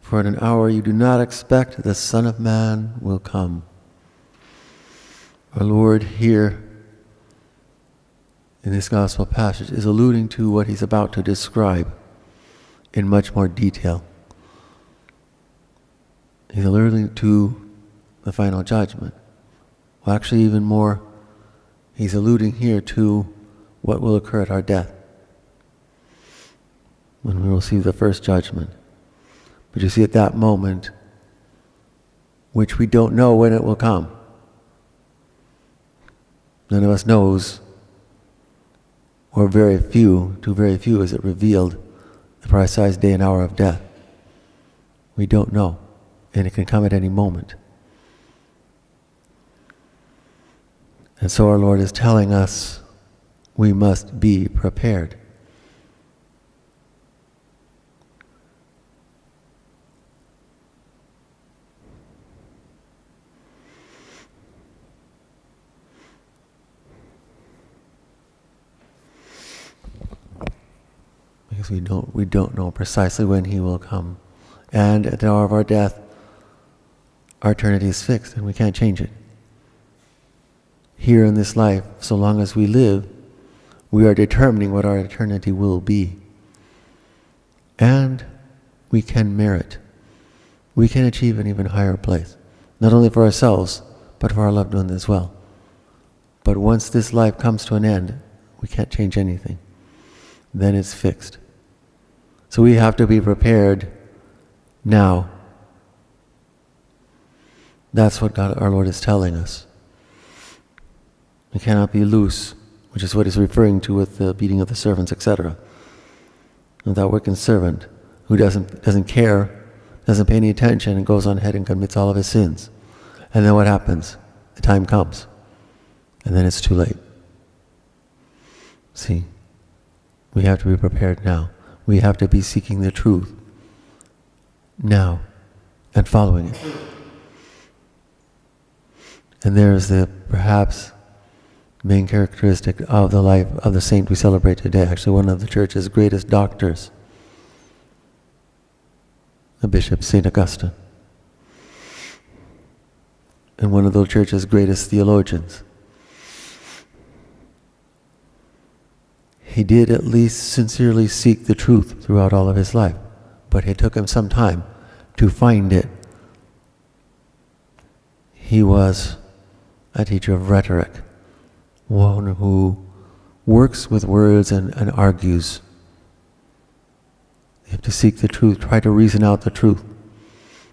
For in an hour you do not expect the Son of Man will come. Our Lord here in this gospel passage is alluding to what he's about to describe in much more detail. He's alluding to the final judgment. Well, actually even more, he's alluding here to what will occur at our death, when we will receive the first judgment. But you see, at that moment, which we don't know when it will come, none of us knows, or very few is it revealed, the precise day and hour of death. We don't know, and it can come at any moment. And so our Lord is telling us we must be prepared. Because we don't know precisely when he will come. And at the hour of our death, our eternity is fixed and we can't change it. Here in this life, so long as we live, we are determining what our eternity will be. And we can merit. We can achieve an even higher place. Not only for ourselves, but for our loved ones as well. But once this life comes to an end, we can't change anything. Then it's fixed. So we have to be prepared now. That's what God, our Lord, is telling us. We cannot be loose, which is what he's referring to with the beating of the servants, etc. And that wicked servant who doesn't care, doesn't pay any attention, and goes on ahead and commits all of his sins. And then what happens? The time comes, and then it's too late. See, we have to be prepared now. We have to be seeking the truth now and following it. And there's the perhaps main characteristic of the life of the saint we celebrate today, actually one of the Church's greatest doctors, the Bishop St. Augustine, and one of the Church's greatest theologians. He did at least sincerely seek the truth throughout all of his life, but it took him some time to find it. He was a teacher of rhetoric, one who works with words and argues. You have to seek the truth, try to reason out the truth.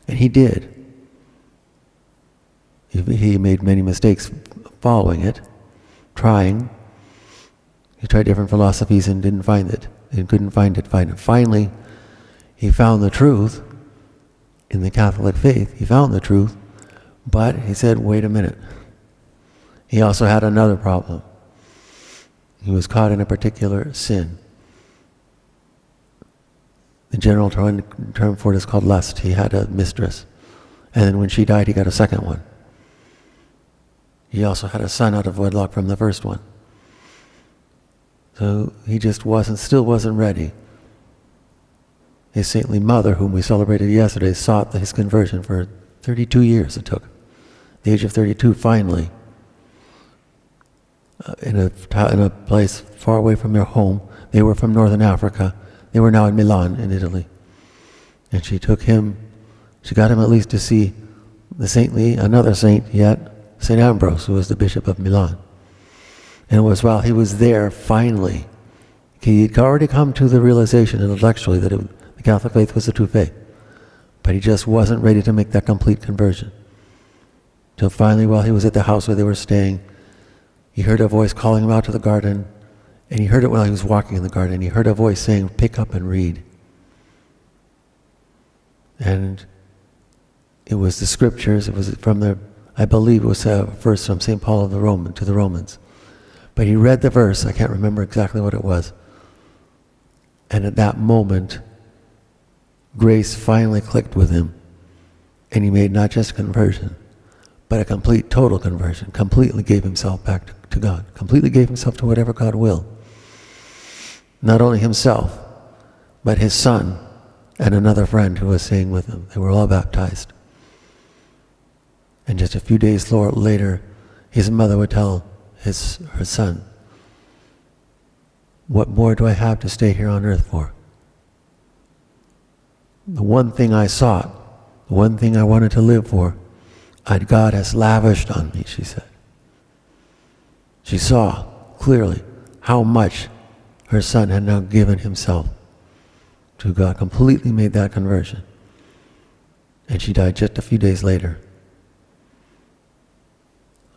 And he did. He made many mistakes following it, trying. He tried different philosophies and didn't find it. And couldn't find it. Finally, he found the truth in the Catholic faith. He found the truth, but he said, wait a minute. He also had another problem. He was caught in a particular sin. The general term for it is called lust. He had a mistress. And then when she died, he got a second one. He also had a son out of wedlock from the first one. So he just still wasn't ready. His saintly mother, whom we celebrated yesterday, sought his conversion for 32 years it took. At the age of 32, finally, in a place far away from their home. They were from northern Africa. They were now in Milan, in Italy. And she got him at least to see another saint yet, St. Ambrose, who was the Bishop of Milan. And it was while he was there, finally, he had already come to the realization intellectually that the Catholic faith was the true faith. But he just wasn't ready to make that complete conversion. Till finally, while he was at the house where they were staying, he heard a voice calling him out to the garden, and he heard it while he was walking in the garden. He heard a voice saying, pick up and read. And it was the scriptures. It was I believe it was a verse from St. Paul to the Romans. But he read the verse, I can't remember exactly what it was. And at that moment, grace finally clicked with him. And he made not just conversion, but a complete, total conversion. Completely gave himself back to God. Completely gave himself to whatever God will. Not only himself, but his son, and another friend who was staying with him. They were all baptized. And just a few days later, his mother would tell her son, "What more do I have to stay here on earth for? The one thing I sought, the one thing I wanted to live for, God has lavished on me," she said. She saw clearly how much her son had now given himself to God, completely made that conversion. And she died just a few days later.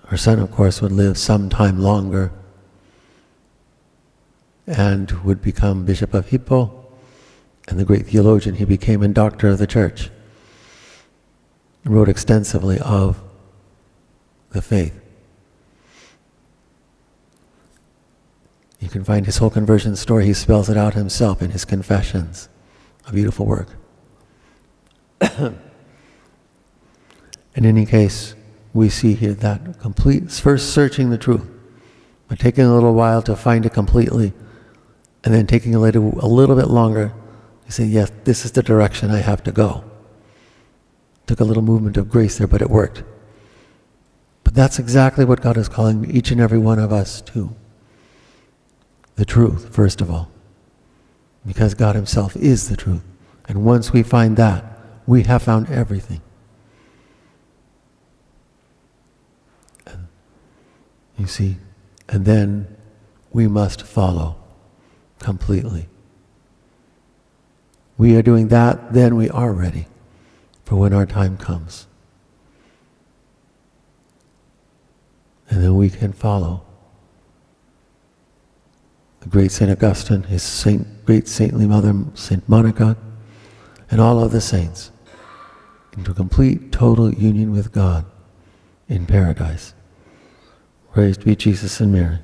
Her son, of course, would live some time longer and would become Bishop of Hippo, and the great theologian he became and doctor of the church. He wrote extensively of the faith. You can find his whole conversion story. He spells it out himself in his Confessions. A beautiful work. In any case, we see here that complete, first searching the truth, but taking a little while to find it completely, and then taking a little bit longer to say, yes, this is the direction I have to go. Took a little movement of grace there, but it worked. But that's exactly what God is calling each and every one of us to. The truth, first of all. Because God himself is the truth. And once we find that, we have found everything. And you see, and then we must follow completely. We are doing that, then we are ready for when our time comes. And then we can follow the great St. Augustine, his great saintly mother, St. Monica, and all of the saints into complete, total union with God in paradise. Praised be Jesus and Mary.